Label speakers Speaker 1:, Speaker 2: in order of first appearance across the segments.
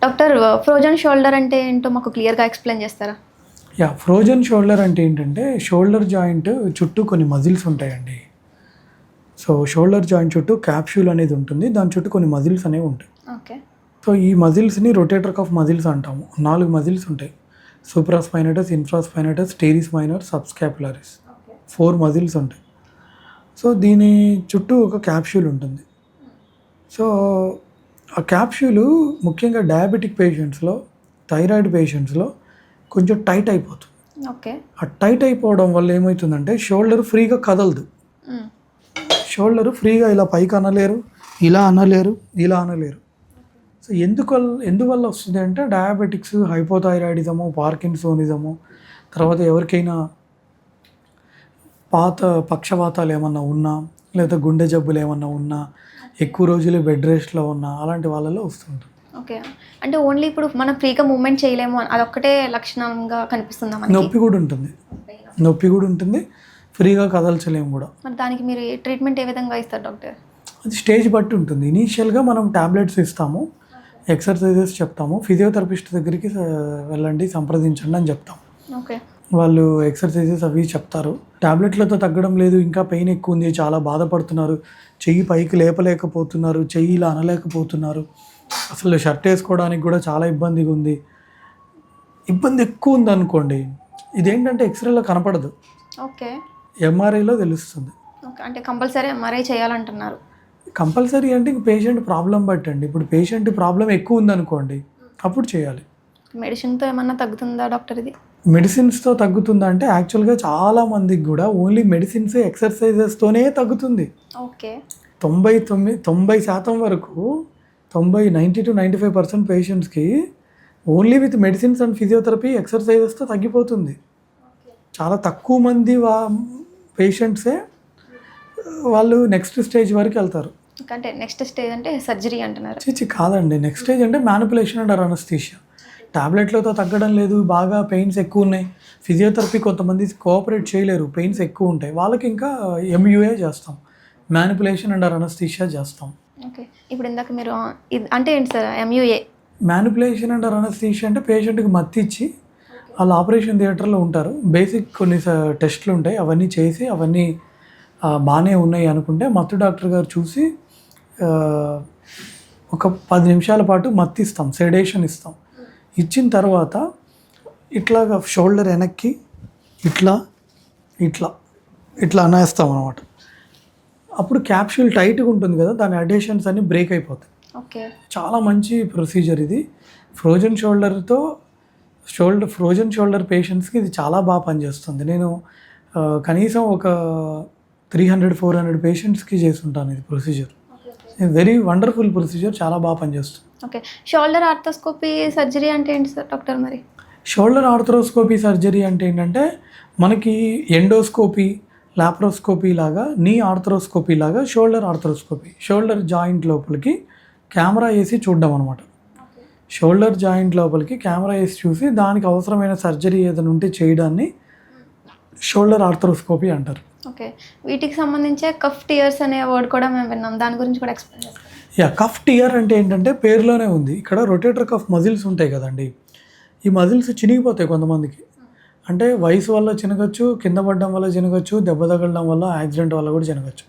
Speaker 1: Doctor frozen shoulder అంటే ఏంటో మాకు క్లియర్గా ఎక్స్ప్లెయిన్ చేస్తారా?
Speaker 2: ఫ్రోజన్ షోల్డర్ అంటే ఏంటంటే షోల్డర్ జాయింట్ చుట్టూ కొన్ని మజిల్స్ ఉంటాయండి. సో షోల్డర్ జాయింట్ చుట్టూ క్యాప్సూల్ అనేది ఉంటుంది, దాని చుట్టూ కొన్ని మజిల్స్ అనేవి ఉంటాయి.
Speaker 1: ఓకే.
Speaker 2: సో ఈ మజిల్స్ని రొటేటర్ కఫ్ మజిల్స్ అంటాము. 4 మజిల్స్ ఉంటాయి: సూప్రాస్పైనటస్, ఇన్ఫ్రాస్పైనటస్, టేరిస్ మైనర్, సబ్స్కాపులారిస్. 4 మజిల్స్ ఉంటాయి. సో దీని చుట్టూ ఒక క్యాప్సూల్ ఉంటుంది. సో ఆ క్యాప్సూలు ముఖ్యంగా డయాబెటిక్ పేషెంట్స్లో, థైరాయిడ్ పేషెంట్స్లో కొంచెం టైట్ అయిపోతుంది.
Speaker 1: ఓకే. ఆ
Speaker 2: టైట్ అయిపోవడం వల్ల ఏమవుతుందంటే షోల్డర్ ఫ్రీగా కదలదు. షోల్డర్ ఫ్రీగా ఇలా పైకి అనలేరు, ఇలా అనలేరు, ఇలా అనలేరు. సో ఎందువల్ల వస్తుంది అంటే డయాబెటిక్స్, హైపోథైరాయిడిజము, పార్కిన్సోనిజము, తర్వాత ఎవరికైనా పాత పక్షవాతాలు ఏమన్నా ఉన్నా, లేదా గుండె జబ్బులు ఏమన్నా ఉన్నా, ఎక్కువ రోజులు బెడ్ రెస్ట్లో ఉన్నా, అలాంటి వాళ్ళలో వస్తుంటుంది.
Speaker 1: ఓకే. అంటే ఓన్లీ ఇప్పుడు మనం ఫ్రీగా మూవ్మెంట్ చేయలేము, అదొక్కటే లక్షణంగా కనిపిస్తుందా మనకి?
Speaker 2: నొప్పి కూడా ఉంటుంది, ఫ్రీగా కదల్చలేము కూడా.
Speaker 1: మరి దానికి మీరు ట్రీట్మెంట్ ఏ విధంగా ఇస్తారు డాక్టర్?
Speaker 2: అది స్టేజ్ బట్టి ఉంటుంది. ఇనీషియల్గా మనం ట్యాబ్లెట్స్ ఇస్తాము, ఎక్సర్సైజెస్ చెప్తాము, ఫిజియోథెరపిస్ట్ దగ్గరికి వెళ్ళండి, సంప్రదించండి అని చెప్తాం.
Speaker 1: ఓకే.
Speaker 2: వాళ్ళు ఎక్సర్సైజెస్ అవి చెప్తారు. ట్యాబ్లెట్లతో తగ్గడం లేదు, ఇంకా పెయిన్ ఎక్కువ ఉంది, చాలా బాధపడుతున్నారు, చెయ్యి పైకి లేపలేకపోతున్నారు, చెయ్యి ఇలా అనలేకపోతున్నారు, అసలు షర్ట్ వేసుకోవడానికి కూడా చాలా ఇబ్బందిగా ఉంది, ఇబ్బంది ఎక్కువ ఉంది అనుకోండి, ఇదేంటంటే ఎక్స్రేలో కనపడదు.
Speaker 1: ఓకే.
Speaker 2: ఎంఆర్ఐలో తెలుస్తుంది.
Speaker 1: ఓకే. అంటే కంపల్సరీ ఎంఆర్ఐ చేయాలంటున్నారు?
Speaker 2: కంపల్సరీ అంటే ఇంక పేషెంట్ ప్రాబ్లం బట్టండి. ఇప్పుడు పేషెంట్ ప్రాబ్లం ఎక్కువ ఉందనుకోండి, అప్పుడు చేయాలి.
Speaker 1: మెడిసిన్తో ఏమన్నా తగ్గుతుందా డాక్టర్ ఇది?
Speaker 2: మెడిసిన్స్తో తగ్గుతుందా అంటే యాక్చువల్గా చాలా మందికి కూడా ఓన్లీ మెడిసిన్స్, ఎక్సర్సైజెస్తోనే తగ్గుతుంది.
Speaker 1: ఓకే.
Speaker 2: 90% వరకు 90 to 95% పేషెంట్స్కి only with medicines and physiotherapy, ఎక్సర్సైజెస్తో తగ్గిపోతుంది. చాలా తక్కువ మంది పేషెంట్సే వాళ్ళు నెక్స్ట్ స్టేజ్ వరకు వెళ్తారు.
Speaker 1: అంటే నెక్స్ట్ స్టేజ్ అంటే సర్జరీ అంటున్నారు?
Speaker 2: కాదండి, నెక్స్ట్ స్టేజ్ అంటే మ్యానిపులేషన్ అండ్ అనస్థీషియా. టాబ్లెట్లతో తగ్గడం లేదు, బాగా పెయిన్స్ ఎక్కువ ఉన్నాయి, ఫిజియోథెరపీ కొంతమంది కోఆపరేట్ చేయలేరు, పెయిన్స్ ఎక్కువ ఉంటాయి, వాళ్ళకి ఇంకా ఎంయూఏ చేస్తాం, మ్యానిపులేషన్ అండ్ అనస్థీషియా చేస్తాం.
Speaker 1: ఓకే. ఇప్పుడు ఇందాక మీరు అంటే ఏంటి సార్ ఎంయూఏ?
Speaker 2: మ్యానిపులేషన్ అండ్ అనస్థీషియా అంటే పేషెంట్కి మత్తి ఇచ్చి వాళ్ళు ఆపరేషన్ థియేటర్లో ఉంటారు, బేసిక్ కొన్ని టెస్టులు ఉంటాయి, అవన్నీ చేసి అవన్నీ బాగానే ఉన్నాయి అనుకుంటే మత్తు డాక్టర్ గారు చూసి ఒక 10 నిమిషాల పాటు మత్తి ఇస్తాం, సెడేషన్ ఇస్తాం. ఇచ్చిన తర్వాత ఇట్లాగా షోల్డర్ వెనక్కి ఇట్లా ఇట్లా ఇట్లా అనేస్తాం అనమాట. అప్పుడు క్యాప్సూల్ టైట్గా ఉంటుంది కదా, దాని అడేషన్స్ అన్నీ బ్రేక్ అయిపోతాయి.
Speaker 1: ఓకే.
Speaker 2: చాలా మంచి ప్రొసీజర్ ఇది. ఫ్రోజన్ షోల్డర్ పేషెంట్స్కి ఇది చాలా బాగా పనిచేస్తుంది. నేను కనీసం ఒక 300-400 పేషెంట్స్కి చేస్తుంటాను ఇది ప్రొసీజర్. వెరీ వండర్ఫుల్ ప్రొసీజర్, చాలా బాగా పనిచేస్తుంది.
Speaker 1: ఓకే. షోల్డర్ ఆర్థోస్కోపీ సర్జరీ అంటే ఏంటి సార్ డాక్టర్? మరి
Speaker 2: షోల్డర్ ఆర్థ్రోస్కోపీ సర్జరీ అంటే ఏంటంటే మనకి ఎండోస్కోపీ, లాప్రోస్కోపీ లాగా, నీ ఆర్థ్రోస్కోపీ లాగా షోల్డర్ ఆర్థ్రోస్కోపీ, షోల్డర్ జాయింట్ లోపలికి కెమెరా వేసి చూడడం అనమాట. షోల్డర్ జాయింట్ లోపలికి కెమెరా వేసి చూసి దానికి అవసరమైన సర్జరీ ఏదైనా ఉంటే చేయడాన్ని షోల్డర్ ఆర్థ్రోస్కోపీ అంటారు.
Speaker 1: ఓకే. వీటికి సంబంధించే కఫ్ టియర్స్ అనే వర్డ్ కూడా మేము విన్నాం, దాని గురించి కూడా ఎక్స్ప్లెయిన్ చేస్తాం.
Speaker 2: కఫ్ టియర్ అంటే ఏంటంటే పేరులోనే ఉంది. ఇక్కడ రొటేటర్ కఫ్ మజిల్స్ ఉంటాయి కదండి, ఈ మజిల్స్ చినిగిపోతాయి కొంతమందికి. అంటే వయసు వల్ల చినగచ్చు, కింద పడడం వల్ల చినగచ్చు, దెబ్బ తగలడం వల్ల, యాక్సిడెంట్ వల్ల కూడా చినగచ్చు.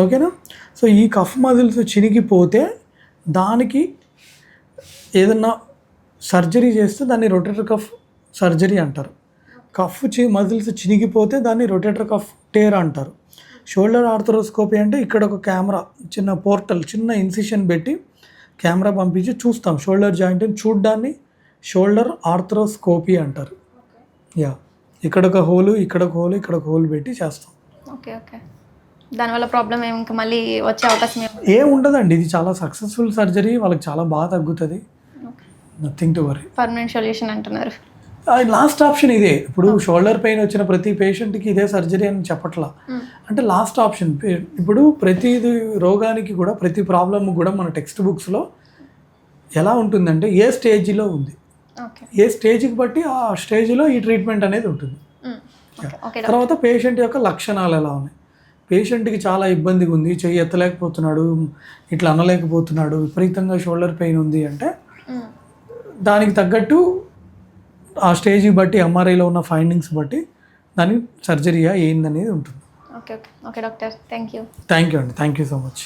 Speaker 2: ఓకేనా? సో ఈ కఫ్ మజిల్స్ చినిగిపోతే దానికి ఏదన్నా సర్జరీ చేస్తే దాన్ని రొటేటర్ కఫ్ సర్జరీ అంటారు. కఫ్ మజిల్స్ చినిగిపోతే దాన్ని రొటేటర్ కఫ్ టేర్ అంటారు. షోల్డర్ ఆర్థ్రోస్కోపీ అంటే ఇక్కడ ఒక కెమెరా, చిన్న పోర్టల్, చిన్న ఇన్సిషన్ పెట్టి కెమెరా పంపించి చూస్తాం షోల్డర్ జాయింట్ని, చూడ్డాన్ని షోల్డర్ ఆర్థ్రోస్కోపీ అంటారు. ఇక్కడ ఒక హోలు, ఇక్కడ ఒక హోలు, ఇక్కడ ఒక హోల్ పెట్టి చేస్తాం.
Speaker 1: ఓకే. ఓకే. దానివల్ల ప్రాబ్లం ఇంకా మళ్ళీ వచ్చే అవకాశం
Speaker 2: ఏం ఉండదండి, ఇది చాలా సక్సెస్ఫుల్ సర్జరీ, వాళ్ళకి చాలా బాగా తగ్గుతుంది, nothing to worry.
Speaker 1: Permanent solution అంటున్నారు?
Speaker 2: లాస్ట్ ఆప్షన్ ఇదే. ఇప్పుడు షోల్డర్ పెయిన్ వచ్చిన ప్రతి పేషెంట్కి ఇదే సర్జరీ అని చెప్పట్లా, అంటే లాస్ట్ ఆప్షన్. ఇప్పుడు ప్రతి రోగానికి కూడా, ప్రతి ప్రాబ్లమ్ కూడా మన టెక్స్ట్ బుక్స్లో ఎలా ఉంటుందంటే ఏ స్టేజ్లో ఉంది, ఏ స్టేజ్కి బట్టి ఆ స్టేజ్లో ఈ ట్రీట్మెంట్ అనేది ఉంటుంది. తర్వాత పేషెంట్ యొక్క లక్షణాలు ఎలా ఉన్నాయి, పేషెంట్కి చాలా ఇబ్బందిగా ఉంది, చెయ్యి ఎత్తలేకపోతున్నాడు, ఇట్లా అనలేకపోతున్నాడు, విపరీతంగా షోల్డర్ పెయిన్ ఉంది అంటే దానికి తగ్గట్టు ఆ స్టేజ్ని బట్టి ఎంఆర్ఐలో ఉన్న ఫైండింగ్స్ బట్టి దానికి సర్జరీయా ఏందనేది ఉంటుంది.
Speaker 1: Okay okay okay doctor, thank you.
Speaker 2: Thank you అండి, థ్యాంక్ యూ సో మచ్.